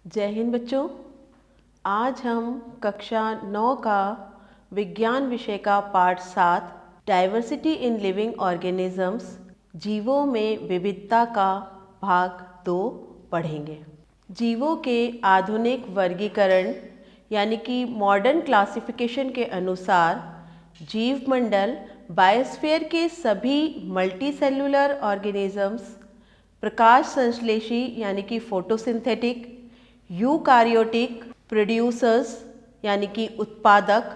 जय हिंद बच्चों। आज हम कक्षा 9 का विज्ञान विषय का पाठ 7 डाइवर्सिटी इन लिविंग ऑर्गेनिजम्स जीवों में विविधता का भाग 2 पढ़ेंगे। जीवों के आधुनिक वर्गीकरण यानी कि मॉडर्न क्लासिफिकेशन के अनुसार जीवमंडल बायोस्फीयर के सभी मल्टीसेलुलर ऑर्गेनिजम्स, प्रकाश संश्लेषी यानी कि फोटोसिंथेटिक, यूकार्योटिक प्रोड्यूसर्स यानी कि उत्पादक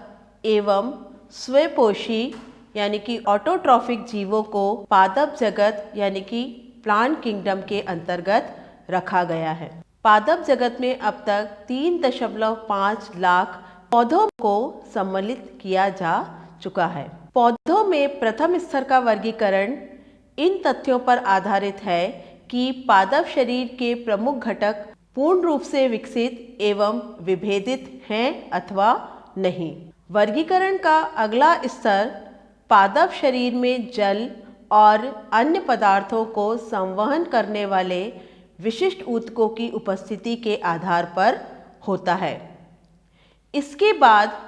एवं स्वपोषी यानी कि ऑटोट्रॉफिक जीवों को पादप जगत यानी कि प्लांट किंगडम के अंतर्गत रखा गया है। पादप जगत में अब तक 3.5 लाख पौधों को सम्मिलित किया जा चुका है। पौधों में प्रथम स्तर का वर्गीकरण इन तथ्यों पर आधारित है कि पादप शरीर के प्रमुख घटक पूर्ण रूप से विकसित एवं विभेदित हैं अथवा नहीं। वर्गीकरण का अगला स्तर पादप शरीर में जल और अन्य पदार्थों को संवहन करने वाले विशिष्ट ऊतकों की उपस्थिति के आधार पर होता है। इसके बाद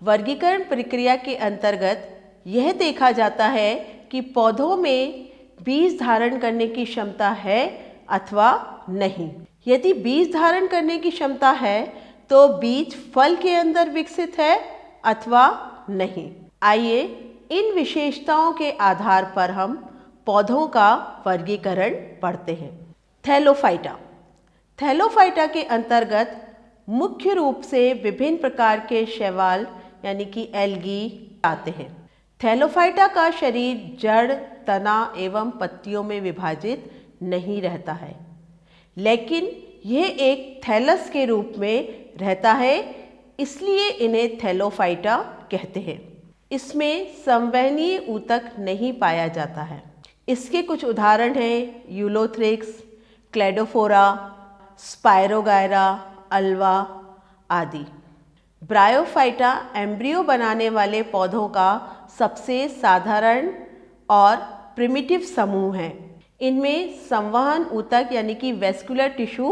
वर्गीकरण प्रक्रिया के अंतर्गत यह देखा जाता है कि पौधों में बीज धारण करने की क्षमता है अथवा नहीं। यदि बीज धारण करने की क्षमता है तो बीज फल के अंदर विकसित है अथवा नहीं। आइए इन विशेषताओं के आधार पर हम पौधों का वर्गीकरण पढ़ते हैं। थैलोफाइटा। थैलोफाइटा के अंतर्गत मुख्य रूप से विभिन्न प्रकार के शैवाल यानी कि एल्गी आते हैं। थैलोफाइटा का शरीर जड़, तना एवं पत्तियों में विभाजित नहीं रहता है, लेकिन यह एक थैलस के रूप में रहता है, इसलिए इन्हें थैलोफाइटा कहते हैं। इसमें संवहनीय ऊतक नहीं पाया जाता है। इसके कुछ उदाहरण हैं यूलोथ्रिक्स, क्लेडोफोरा, स्पायरोगायरा, अल्वा आदि। ब्रायोफाइटा एम्ब्रियो बनाने वाले पौधों का सबसे साधारण और प्रिमिटिव समूह है। इनमें संवहन ऊतक यानी कि वेस्कुलर टिश्यू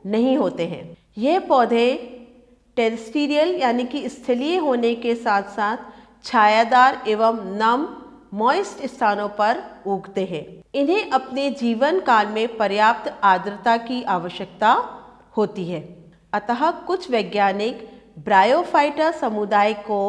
नहीं होते हैं। यह पौधे टेरेस्ट्रियल यानी कि स्थलीय होने के साथ साथ छायादार एवं नम मॉइस्ट स्थानों पर उगते हैं। इन्हें अपने जीवन काल में पर्याप्त आर्द्रता की आवश्यकता होती है। अतः कुछ वैज्ञानिक ब्रायोफाइटा समुदाय को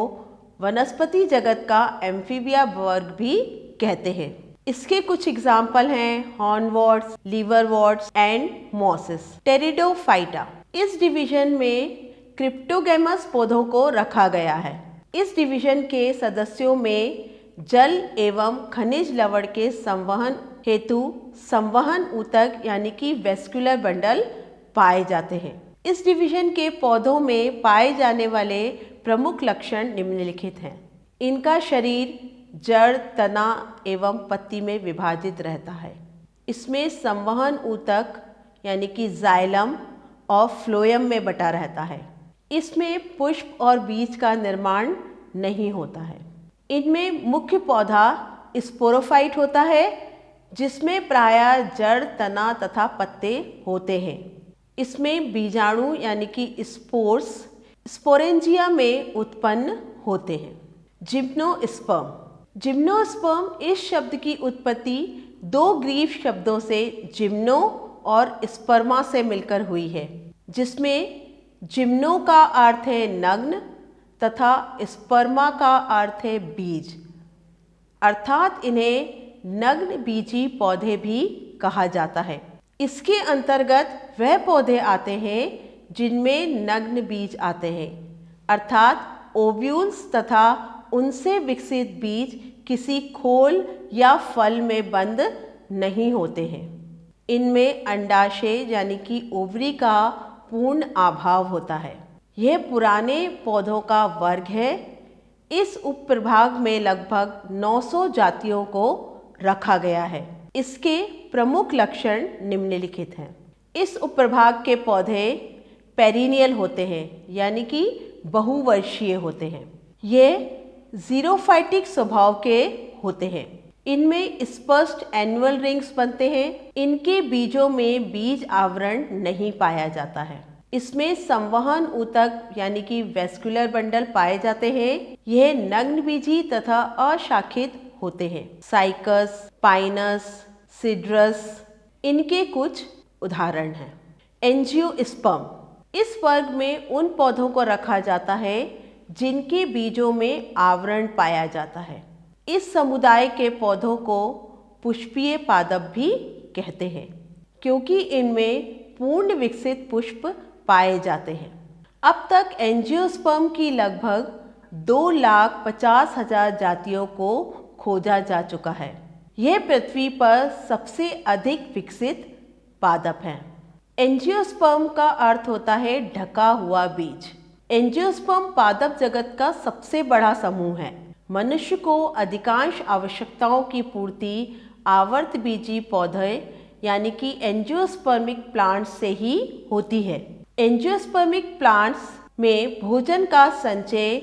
वनस्पति जगत का एम्फीबिया वर्ग भी कहते हैं। इसके कुछ एग्जाम्पल हैं हॉर्नवॉर्ट्स, लीवरवॉर्ट्स एंड मॉसेस। टेरिडोफाइटा। इस डिवीजन में क्रिप्टोगैमस पौधों को रखा गया है। इस डिवीजन के सदस्यों में जल एवं खनिज लवण के संवहन हेतु संवहन ऊतक यानी कि वेस्कुलर बंडल पाए जाते हैं। इस डिवीजन के पौधों में पाए जाने वाले प्रमुख लक्षण निम्नलिखित हैं। इनका शरीर जड़, तना एवं पत्ती में विभाजित रहता है। इसमें संवहन ऊतक यानी कि जाइलम और फ्लोएम में बटा रहता है। इसमें पुष्प और बीज का निर्माण नहीं होता है। इनमें मुख्य पौधा स्पोरोफाइट होता है, जिसमें प्रायः जड़, तना तथा पत्ते होते हैं। इसमें बीजाणु यानी कि स्पोर्स स्पोरेंजिया में उत्पन्न होते हैं। जिम्नोस्पर्म। जिम्नोस्पर्म इस शब्द की उत्पत्ति दो ग्रीक शब्दों से जिम्नो और स्पर्मा से मिलकर हुई है, जिसमें जिम्नो का अर्थ है नग्न तथा स्पर्मा का अर्थ है बीज, अर्थात इन्हें नग्न बीजी पौधे भी कहा जाता है। इसके अंतर्गत वह पौधे आते हैं जिनमें नग्न बीज आते हैं, अर्थात ओव्यूल्स तथा उनसे विकसित बीज किसी खोल या फल में बंद नहीं होते हैं। इनमें अंडाशय यानी कि ओवरी का पूर्ण अभाव होता है। यह पुराने पौधों का वर्ग है। इस उपप्रभाग में लगभग 900 जातियों को रखा गया है। इसके प्रमुख लक्षण निम्नलिखित हैं। इस उपप्रभाग के पौधे पेरिनियल होते हैं यानी कि बहुवर्षीय होते हैं। ये जीरोफाइटिक स्वभाव के होते हैं। इनमें स्पष्ट एनुअल रिंग्स बनते हैं। इनके बीजों में बीज आवरण नहीं पाया जाता है। इसमें संवहन ऊतक यानी कि वेस्कुलर बंडल पाए जाते हैं। यह नग्नबीजी तथा अशाखित होते हैं। साइकस, पाइनस, सिड्रस इनके कुछ उदाहरण हैं। एंजियोस्पर्म, इस वर्ग में उन पौधों को रखा जाता है जिनके बीजों में आवरण पाया जाता है। इस समुदाय के पौधों को पुष्पीय पादप भी कहते हैं क्योंकि इनमें पूर्ण विकसित पुष्प पाए जाते हैं। अब तक एंजियोस्पर्म की लगभग 2,50,000 जातियों को खोजा जा चुका है। यह पृथ्वी पर सबसे अधिक विकसित पादप हैं। एंजियोस्पर्म का अर्थ होता है ढका हुआ बीज। एंजियोस्पर्म पादप जगत का सबसे बड़ा समूह है। मनुष्य को अधिकांश आवश्यकताओं की पूर्ति आवर्तबीजी पौधे यानी कि एंजियोस्पर्मिक प्लांट्स से ही होती है। एंजियोस्पर्मिक प्लांट्स में भोजन का संचय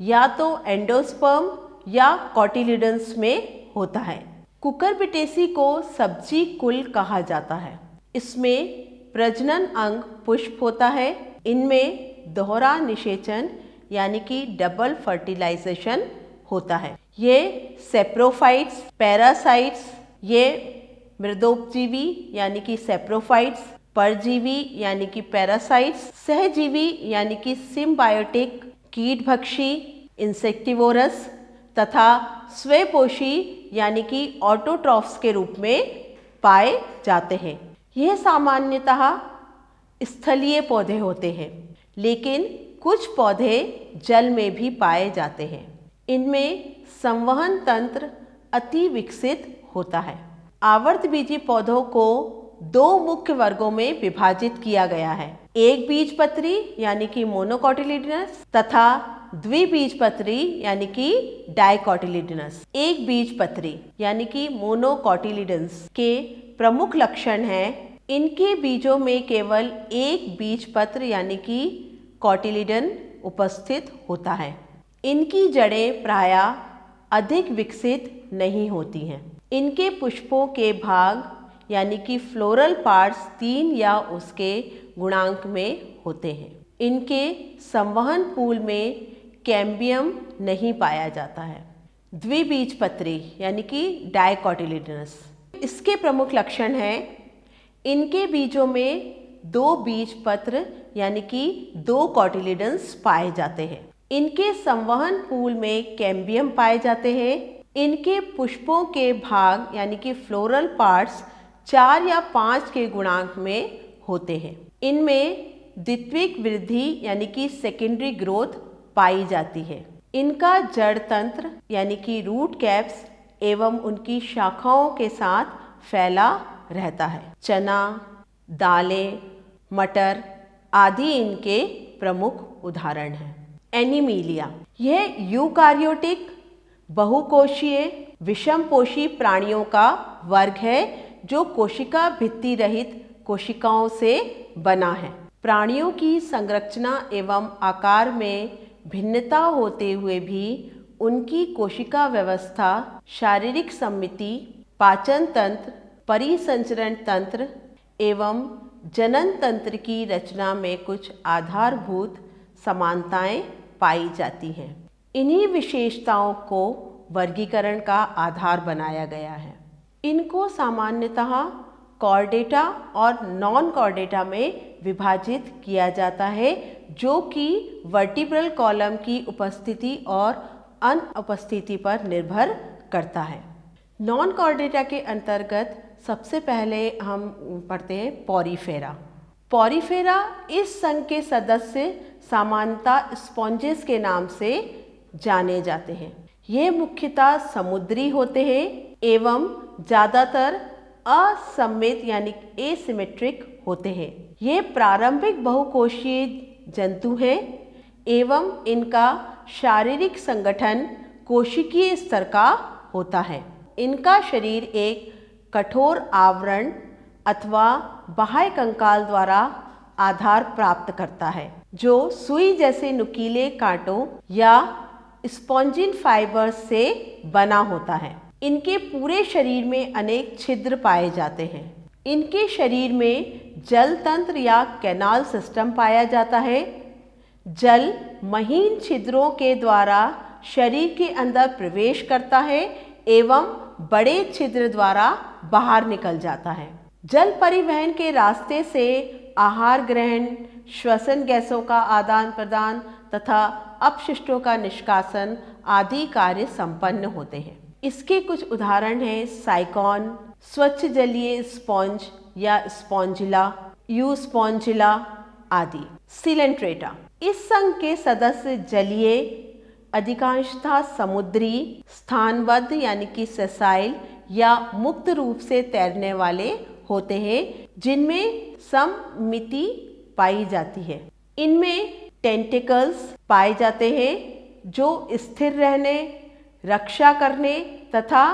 या तो एंडोस्पर्म या कोटिलिडन्स में होता है। कुकुरबिटेसी को सब्जी कुल कहा जाता है। इसमें प्रजनन अंग पुष्प होता है। इनमें दोहरा निषेचन यानी कि डबल फर्टिलाइजेशन होता है। ये सेप्रोफाइट्स, पैरासाइट्स, ये मृदोपजीवी यानी कि सेप्रोफाइट्स, परजीवी यानी कि पैरासाइट्स, सहजीवी यानी कि सिम्बायोटिक, कीटभक्षी इंसेक्टिवोरस तथा स्वपोषी यानी कि ऑटोट्रॉफ्स के रूप में पाए जाते हैं। यह सामान्यतः स्थलीय पौधे होते हैं, लेकिन कुछ पौधे जल में भी पाए जाते हैं। इनमें संवहन तंत्र अति विकसित होता है। आवर्तबीजी पौधों को 2 मुख्य वर्गों में विभाजित किया गया है। एक बीजपत्री यानी कि मोनोकोटिलिडनस तथा द्विबीजपत्री यानी कि डाइकोटिलिडनस। एक बीजपत्री यानी कि मोनोकोटिलिडन्स के प्रमुख लक्षण हैं इनके बीजों में केवल एक बीजपत्र यानी कि कोटिलिडन उपस्थित होता है। इनकी जड़ें प्रायः अधिक विकसित नहीं होती हैं। इनके पुष्पों के भाग यानी कि फ्लोरल पार्ट्स 3 या उसके गुणांक में होते हैं। इनके संवहन पूल में कैम्बियम नहीं पाया जाता है। द्विबीजपत्री यानी कि डाइकोटिलिडनस, इसके प्रमुख लक्षण हैं इनके बीजों में 2 बीजपत्र यानी कि 2 कोटिलिडन्स पाए जाते हैं। इनके संवहन पूल में कैम्बियम पाए जाते हैं। इनके पुष्पों के भाग यानी कि फ्लोरल पार्ट्स 4 या 5 के गुणांक में होते हैं। इनमें द्वितीयक वृद्धि यानी कि सेकेंडरी ग्रोथ पाई जाती है। इनका जड़ तंत्र यानी कि रूट कैप्स एवं उनकी शाखाओं के साथ फैला रहता है। चना, दालें, मटर आदि इनके प्रमुख उदाहरण हैं। एनीमिलिया, यह यूकार्योटिक बहुकोशीय विषमपोषी प्राणियों का वर्ग है जो कोशिका भित्ति रहित कोशिकाओं से बना है। प्राणियों की संरचना एवं आकार में भिन्नता होते हुए भी उनकी कोशिका व्यवस्था, शारीरिक सम्मिति, पाचन तंत्र, परिसंचरण तंत्र एवं जनन तंत्र की रचना में कुछ आधारभूत समानताएं पाई जाती हैं। इन्हीं विशेषताओं को वर्गीकरण का आधार बनाया गया है। इनको सामान्यतः कॉर्डेटा और नॉन कॉर्डेटा में विभाजित किया जाता है, जो कि वर्टिब्रल कॉलम की उपस्थिति और अनुपस्थिति पर निर्भर करता है। नॉन कॉर्डेटा के अंतर्गत सबसे पहले हम पढ़ते हैं पॉरीफेरा। पॉरीफेरा इस संघ के सदस्य सामान्यतः स्पॉन्जेस के नाम से जाने जाते हैं। ये मुख्यतः समुद्री होते हैं एवं ज़्यादातर असममित यानी एसिमेट्रिक होते हैं। ये प्रारंभिक बहुकोशीय जंतु हैं एवं इनका शारीरिक संगठन कोशिकीय स्तर का होता है। इनका शरीर एक कठोर आवरण अथवा बाह्य कंकाल द्वारा आधार प्राप्त करता है, जो सुई जैसे नुकीले कांटों या स्पॉन्जिन फाइबर्स से बना होता है। इनके पूरे शरीर में अनेक छिद्र पाए जाते हैं। इनके शरीर में जल तंत्र या कैनाल सिस्टम पाया जाता है। जल महीन छिद्रों के द्वारा शरीर के अंदर प्रवेश करता है एवं बड़े छिद्र द्वारा बाहर निकल जाता है। जल परिवहन के रास्ते से आहार ग्रहण, श्वसन गैसों का आदान प्रदान तथा अपशिष्टों का निष्कासन आदि कार्य संपन्न होते हैं। इसके कुछ उदाहरण हैं साइकॉन, स्वच्छ जलीय स्पॉन्ज या स्पॉन्जिला, यूस्पॉन्जिला आदि। सिलेंट्रेटा, इस संघ के सदस्य जलीय, अधिकांशतः समुद्री, स्थानबद्ध यानी कि सेसाइल या मुक्त रूप से तैरने वाले होते हैं, जिनमें सममिति पाई जाती है। इनमें टेंटिकल्स पाए जाते हैं जो स्थिर रहने, रक्षा करने तथा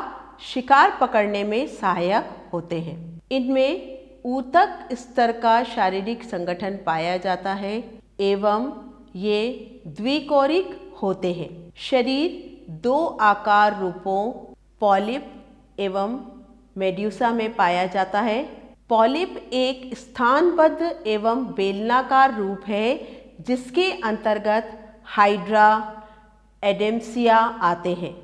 शिकार पकड़ने में सहायक होते हैं। इनमें ऊतक स्तर का शारीरिक संगठन पाया जाता है एवं ये द्विकोरिक होते हैं। शरीर दो आकार रूपों पॉलिप एवं मेड्यूसा में पाया जाता है। पॉलिप एक स्थानबद्ध एवं बेलनाकार रूप है जिसके अंतर्गत हाइड्रा, एडेम्सिया आते हैं,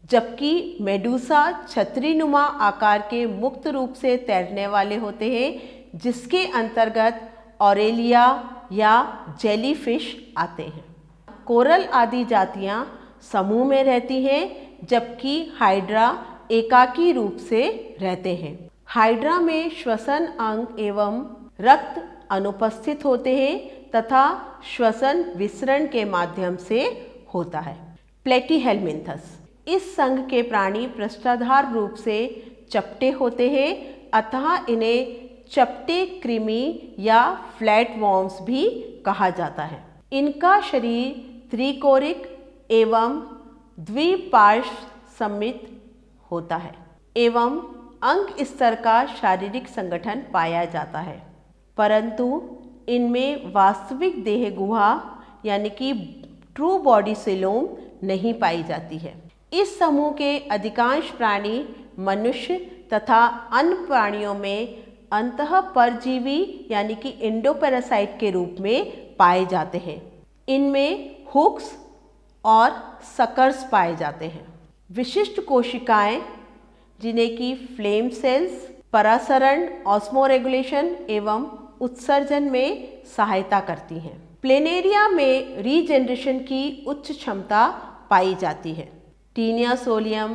जबकि मेडूसा छतरीनुमा आकार के मुक्त रूप से तैरने वाले होते हैं जिसके अंतर्गत ऑरेलिया या जेलीफिश आते हैं। कोरल आदि जातियां समूह में रहती हैं जबकि हाइड्रा एकाकी रूप से रहते हैं। हाइड्रा में श्वसन अंग एवं रक्त अनुपस्थित होते हैं तथा श्वसन विसरण के माध्यम से होता है। प्लेटीहेलमिन्थस, इस संघ के प्राणी पृष्ठाधार रूप से चपटे होते हैं अतः इन्हें चपटे कृमि या फ्लैट वॉर्म्स भी कहा जाता है। इनका शरीर त्रिकोरिक एवं द्विपार्श्व सममित होता है एवं अंग स्तर का शारीरिक संगठन पाया जाता है, परंतु इनमें वास्तविक देह गुहा यानी कि ट्रू बॉडी सिलोम नहीं पाई जाती है। इस समूह के अधिकांश प्राणी मनुष्य तथा अन्य प्राणियों में अंतः परजीवी यानी कि एंडोपैरासाइट के रूप में पाए जाते हैं। इनमें हुक्स और सकर्स पाए जाते हैं। विशिष्ट कोशिकाएं जिन्हें कि फ्लेम सेल्स परासरण, ऑस्मोरेगुलेशन एवं उत्सर्जन में सहायता करती हैं। प्लेनेरिया में रीजनरेशन की उच्च क्षमता पाई जाती है। टीनिया सोलियम,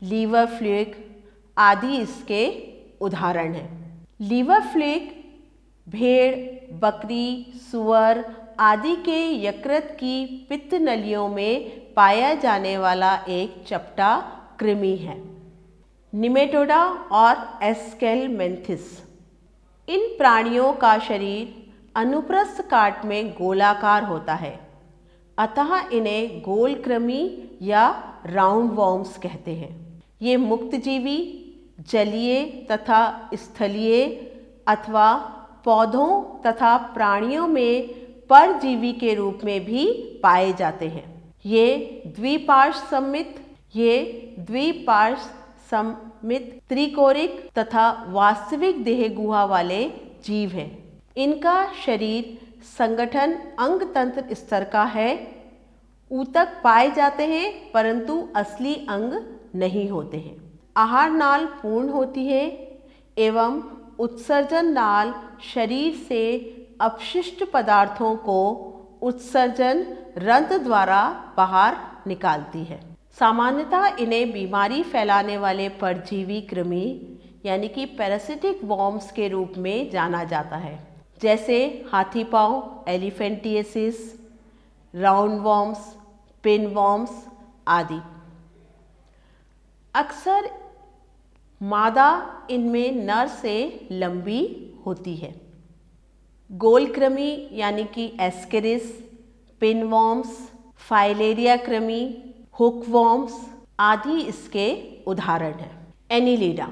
लीवर फ्लूइक आदि इसके उदाहरण हैं। लीवर फ्लूइक भेड़, बकरी, सुअर आदि के यकृत की पित्त नलियों में पाया जाने वाला एक चपटा कृमि है। निमेटोडा और एस्केलमेंथिस, इन प्राणियों का शरीर अनुप्रस्थ काट में गोलाकार होता है अतः इन्हें गोल कृमि या राउंड वॉर्म्स कहते हैं। ये मुक्तजीवी, जलीय तथा स्थलीय अथवा पौधों तथा प्राणियों में परजीवी के रूप में भी पाए जाते हैं। ये द्विपार्श्व सममित त्रिकोरिक तथा वास्तविक देह गुहा वाले जीव हैं। इनका शरीर संगठन अंग तंत्र स्तर का है। ऊतक पाए जाते हैं परंतु असली अंग नहीं होते हैं। आहार नाल पूर्ण होती है एवं उत्सर्जन नाल शरीर से अपशिष्ट पदार्थों को उत्सर्जन रंध्र द्वारा बाहर निकालती है। सामान्यतः इन्हें बीमारी फैलाने वाले परजीवी कृमि यानी कि पैरासिटिक वॉर्म्स के रूप में जाना जाता है, जैसे हाथी पाँव, एलिफेंटिएसिस, राउंड वॉर्म्स, पिन वॉर्म्स आदि। अक्सर मादा इनमें नर से लंबी होती है। गोल कृमि यानी कि एस्केरिस, पिन वॉर्म्स, फाइलेरिया कृमि, हुक वॉर्म्स आदि इसके उदाहरण हैं। एनिलिडा,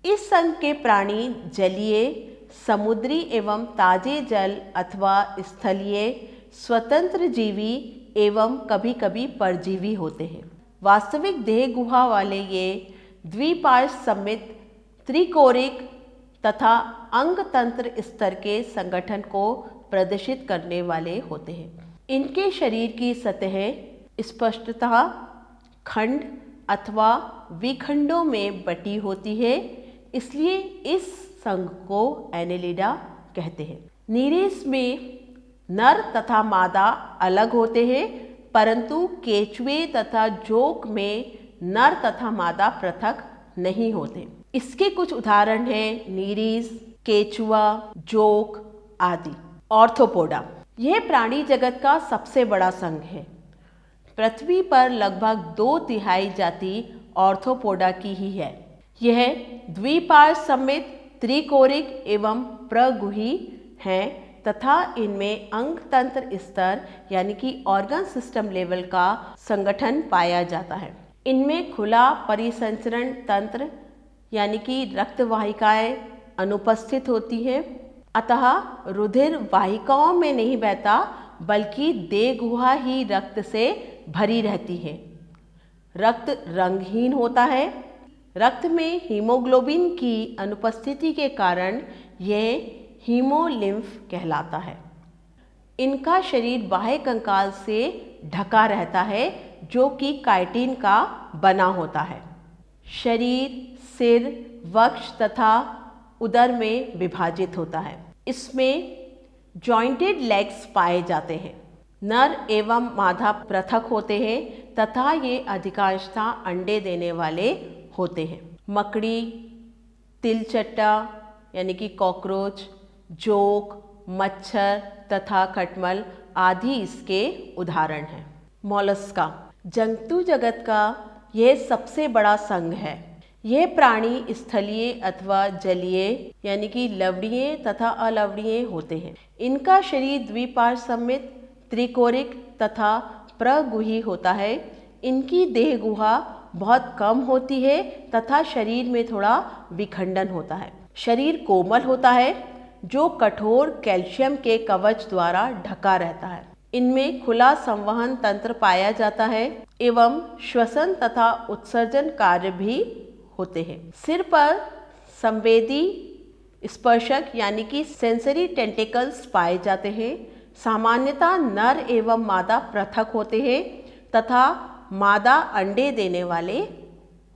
इस संघ के प्राणी जलीय, समुद्री एवं ताजे जल अथवा स्थलीय स्वतंत्र जीवी एवं कभी कभी परजीवी होते हैं। वास्तविक देह गुहा वाले ये द्विपार्श्व सममित त्रिकोरिक तथा अंग तंत्र स्तर के संगठन को प्रदर्शित करने वाले होते हैं। इनके शरीर की सतह स्पष्टतः खंड अथवा विखंडों में बटी होती है, इसलिए इस संघ को एनेलिडा कहते हैं। नीरेश में नर तथा मादा अलग होते हैं, परंतु केंचुए तथा जोंक में नर तथा मादा पृथक नहीं होते। इसके कुछ उदाहरण हैं नीरीस, केंचुआ, जोंक आदि। ऑर्थोपोडा यह प्राणी जगत का सबसे बड़ा संघ है। पृथ्वी पर लगभग 2/3 जाति ऑर्थोपोडा की ही है। यह द्विपार्श्व समेत त्रिकोरिक एवं प्रगुही हैं तथा इनमें अंग तंत्र स्तर यानी कि ऑर्गन सिस्टम लेवल का संगठन पाया जाता है। इनमें खुला परिसंचरण तंत्र यानी कि रक्त वाहिकाएं अनुपस्थित होती हैं, अतः रुधिर वाहिकाओं में नहीं बहता बल्कि देह गुहा ही रक्त से भरी रहती है। रक्त रंगहीन होता है। रक्त में हीमोग्लोबिन की अनुपस्थिति के कारण यह हीमोलिम्फ कहलाता है। इनका शरीर बाह्य कंकाल से ढका रहता है जो कि काइटिन का बना होता है। शरीर सिर, वक्ष तथा उदर में विभाजित होता है। इसमें जॉइंटेड लेग्स पाए जाते हैं। नर एवं मादा पृथक होते हैं तथा ये अधिकांशतः अंडे देने वाले होते हैं। मकड़ी, तिलचट्टा यानी कि कॉकरोच, जोंक, मच्छर तथा खटमल आदि इसके उदाहरण हैं। मोलस्का जंतु जगत का यह सबसे बड़ा संघ है। यह प्राणी स्थलीय अथवा जलीय यानी कि लवणीय तथा अलवणीय होते हैं। इनका शरीर द्विपार्श्व समेत त्रिकोरिक तथा प्रगुही होता है। इनकी देह गुहा बहुत कम होती है तथा शरीर में थोड़ा विखंडन होता है। शरीर कोमल होता है जो कठोर कैल्शियम के कवच द्वारा ढका रहता है। इनमें खुला संवहन तंत्र पाया जाता है एवं श्वसन तथा उत्सर्जन कार्य भी होते हैं। सिर पर संवेदी स्पर्शक यानी कि सेंसरी टेंटिकल्स पाए जाते हैं। सामान्यतः नर एवं मादा पृथक होते हैं तथा मादा अंडे देने वाले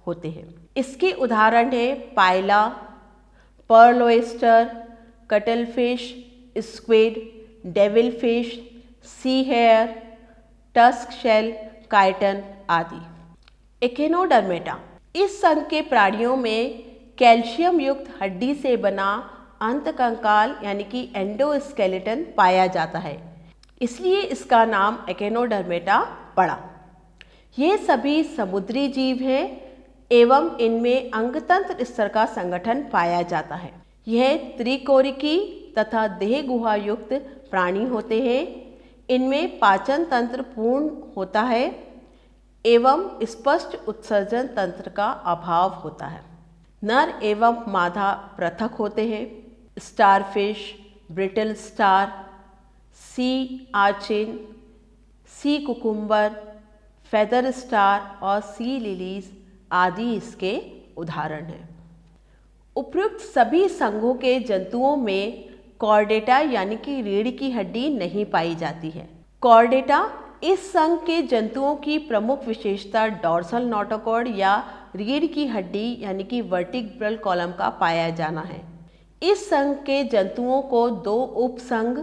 होते हैं। इसके उदाहरण हैं pila, pearl oyster, cuttlefish, squid, devil fish, sea hare, tusk shell, chiton आदि। एकेनोडर्मेटा इस संघ के प्राणियों में कैल्शियम युक्त हड्डी से बना अंतकंकाल यानी कि एंडोस्केलेटन पाया जाता है, इसलिए इसका नाम एकेनोडर्मेटा पड़ा। ये सभी समुद्री जीव हैं एवं इनमें अंगतंत्र स्तर का संगठन पाया जाता है। यह त्रिकोरिकी तथा देह गुहा युक्त प्राणी होते हैं। इनमें पाचन तंत्र पूर्ण होता है एवं स्पष्ट उत्सर्जन तंत्र का अभाव होता है। नर एवं मादा पृथक होते हैं। स्टारफिश, ब्रिटल स्टार, सी आर्चिन, सी कुकुम्बर, फेदर स्टार और सी लिलीज आदि इसके उदाहरण हैं। उपयुक्त सभी संघों के जंतुओं में कॉर्डेटा यानी कि रीढ़ की हड्डी नहीं पाई जाती है। कॉर्डेटा इस संघ के जंतुओं की प्रमुख विशेषता डॉर्सल नोटोकॉर्ड या रीढ़ की हड्डी यानी कि वर्टिब्रल कॉलम का पाया जाना है। इस संघ के जंतुओं को दो उपसंघ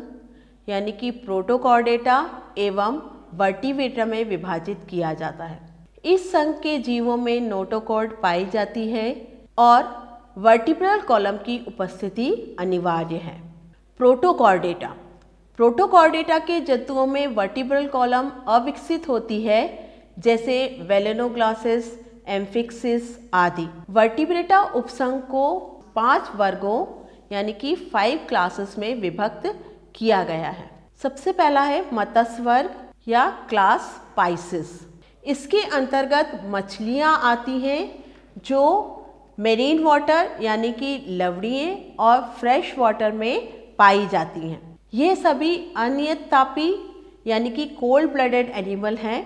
यानी कि प्रोटोकॉर्डेटा एवं वर्टिब्रेटा में विभाजित किया जाता है। इस संघ के जीवों में नोटोकॉर्ड पाई जाती है और वर्टिब्रल कॉलम की उपस्थिति अनिवार्य है। प्रोटोकॉर्डेटा प्रोटोकॉर्डेटा के जंतुओं में वर्टिब्रल कॉलम अविकसित होती है, जैसे वेलेनोग्लासिस, एम्फिक्सिस आदि। वर्टिब्रेटा उपसंघ को 5 वर्गों यानी कि 5 क्लासेस में विभक्त किया गया है। सबसे पहला है मत्स्य वर्ग या क्लास पाइसिस। इसके अंतर्गत मछलियाँ आती हैं जो मेरीन वाटर यानी कि लवणीय और फ्रेश वाटर में पाई जाती हैं। ये सभी अनियततापी यानी कि कोल्ड ब्लडेड एनिमल हैं।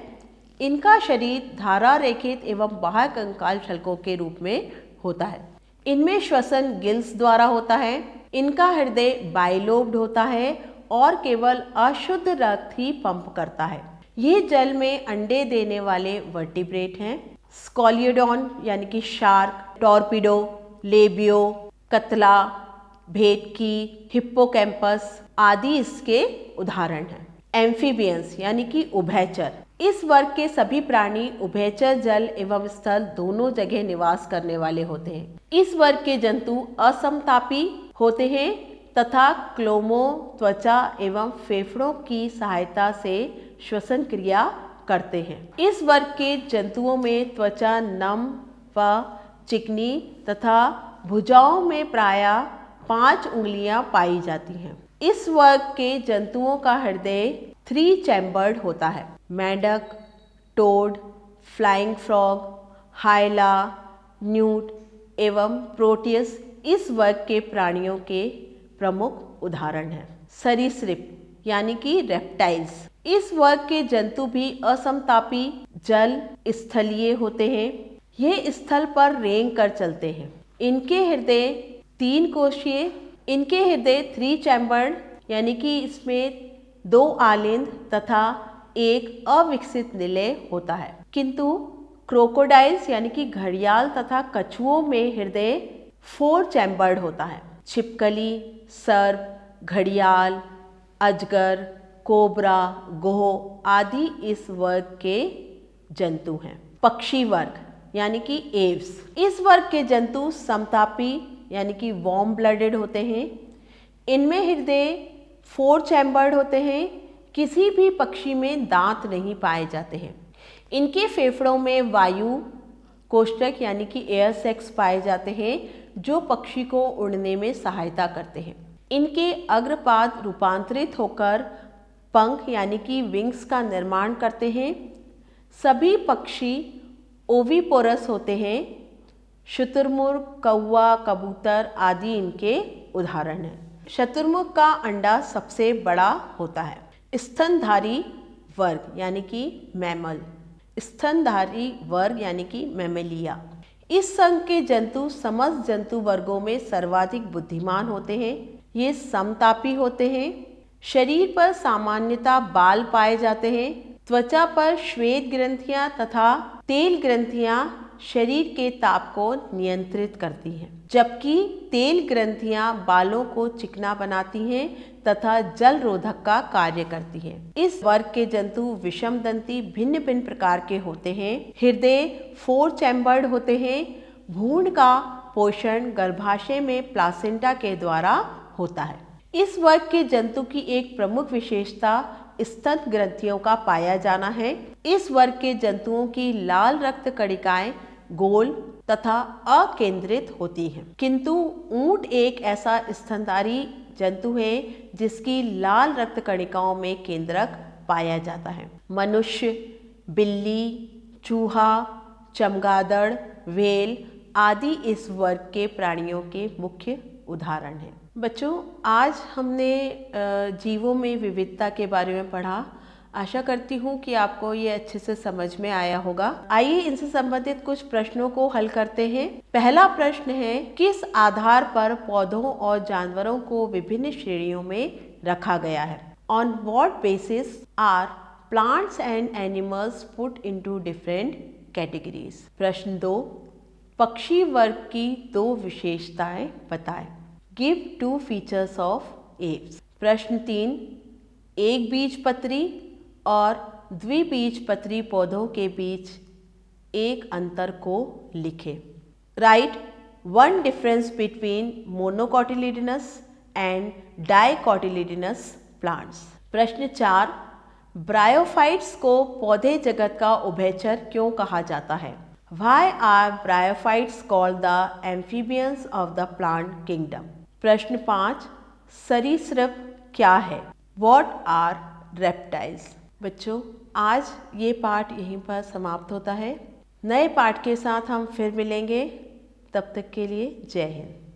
इनका शरीर धारा रेखित एवं बाह्य कंकाल शल्कों के रूप में होता है। इनमें श्वसन गिल्स द्वारा होता है। इनका हृदय बाइलोब्ड होता है और केवल अशुद्ध रक्त ही पंप करता है। ये जल में अंडे देने वाले वर्टिब्रेट हैं। स्कॉलियोडॉन यानी कि शार्क, टॉर्पिडो, लेबियो, कतला, भेटकी, हिप्पोकैम्पस आदि इसके उदाहरण हैं। एम्फीबियंस यानी कि उभयचर, इस वर्ग के सभी प्राणी उभयचर जल एवं स्थल दोनों जगह निवास करने वाले होते हैं। इस वर्ग के जंतु असमतापी होते हैं तथा क्लोमो, त्वचा एवं फेफड़ों की सहायता से श्वसन क्रिया करते हैं। इस वर्ग के जंतुओं में त्वचा नम व चिकनी तथा भुजाओं में प्रायः 5 उंगलियां पाई जाती हैं। इस वर्ग के जंतुओं का हृदय 3 चैम्बर्ड होता है। मेंढक, टोड, फ्लाइंग फ्रॉग, हाइला, न्यूट एवं प्रोटियस इस वर्ग के प्राणियों के प्रमुख उदाहरण हैं। सरीसृप यानी कि रेप्टाइल्स, इस वर्ग के जंतु भी असमतापी जल स्थलीय होते हैं। ये स्थल पर रेंग कर चलते हैं। इनके हृदय 3 कोशीय, इनके हृदय 3 चैम्बर्ड यानी कि इसमें 2 आलिंद तथा 1 अविकसित निलय होता है। किंतु क्रोकोडाइल्स यानी कि घड़ियाल तथा कछुओं में हृदय 4 चैम्बर्ड होता है। छिपकली, सर्प, घड़ियाल, अजगर, कोबरा, गोह आदि इस वर्ग के जंतु हैं। पक्षी वर्ग यानी कि एव्स, इस वर्ग के जंतु समतापी यानी कि वार्म ब्लडेड होते हैं। इनमें हृदय 4 चैम्बर्ड होते हैं। किसी भी पक्षी में दांत नहीं पाए जाते हैं। इनके फेफड़ों में वायु कोष्ठक यानी कि एयर सैक्स पाए जाते हैं जो पक्षी को उड़ने में सहायता करते हैं। इनके अग्रपाद रूपांतरित होकर पंख यानी कि विंग्स का निर्माण करते हैं। सभी पक्षी ओविपोरस होते हैं। शुतुरमुर्ग, कौवा, कबूतर आदि इनके उदाहरण हैं। शुतुरमुर्ग का अंडा सबसे बड़ा होता है। स्तनधारी वर्ग यानी कि मैमल, स्तनधारी वर्ग यानी कि मैमेलिया, इस संघ के जंतु समस्त जंतु वर्गों में सर्वाधिक बुद्धिमान होते हैं। ये समतापी होते हैं। शरीर पर सामान्यतः बाल पाए जाते हैं। त्वचा पर श्वेत ग्रंथियां तथा तेल ग्रंथियां शरीर के ताप को नियंत्रित करती हैं, जबकि तेल ग्रंथियां बालों को चिकना बनाती हैं तथा जल रोधक का कार्य करती हैं। इस वर्ग के जंतु विषमदंती भिन्न भिन्न प्रकार के होते हैं। हृदय 4 चैम्बर्ड होते हैं। भ्रूण का पोषण गर्भाशय में प्लासेंटा के द्वारा होता है। इस वर्ग के जंतु की एक प्रमुख विशेषता स्तन ग्रंथियों का पाया जाना है। इस वर्ग के जंतुओं की लाल रक्त कणिकाएं गोल तथा अकेंद्रित होती हैं, किंतु ऊंट एक ऐसा स्तनधारी जंतु है जिसकी लाल रक्त कणिकाओं में केंद्रक पाया जाता है। मनुष्य, बिल्ली, चूहा, चमगादड़, व्हेल आदि इस वर्ग के प्राणियों के मुख्य उदाहरण हैं। बच्चों, आज हमने जीवों में विविधता के बारे में पढ़ा। आशा करती हूँ कि आपको ये अच्छे से समझ में आया होगा। आइए इनसे संबंधित कुछ प्रश्नों को हल करते हैं। पहला प्रश्न है, किस आधार पर पौधों और जानवरों को विभिन्न श्रेणियों में रखा गया है? On what basis are plants and animals put into different categories? प्रश्न 2, पक्षी वर्ग की 2 विशेषताएं बताएं। Give 2 features of Aves. प्रश्न 3, एक बीजपत्री और द्विबीजपत्री पौधों के बीच एक अंतर को लिखें। Write 1 difference between monocotyledonous and dicotyledonous plants. प्रश्न 4, ब्रायोफाइट्स को पौधे जगत का उभयचर क्यों कहा जाता है? Why are bryophytes called the amphibians of the plant kingdom? प्रश्न 5, सरीसृप क्या है? What are reptiles? बच्चों, आज ये पाठ यहीं पर समाप्त होता है। नए पाठ के साथ हम फिर मिलेंगे। तब तक के लिए जय हिंद।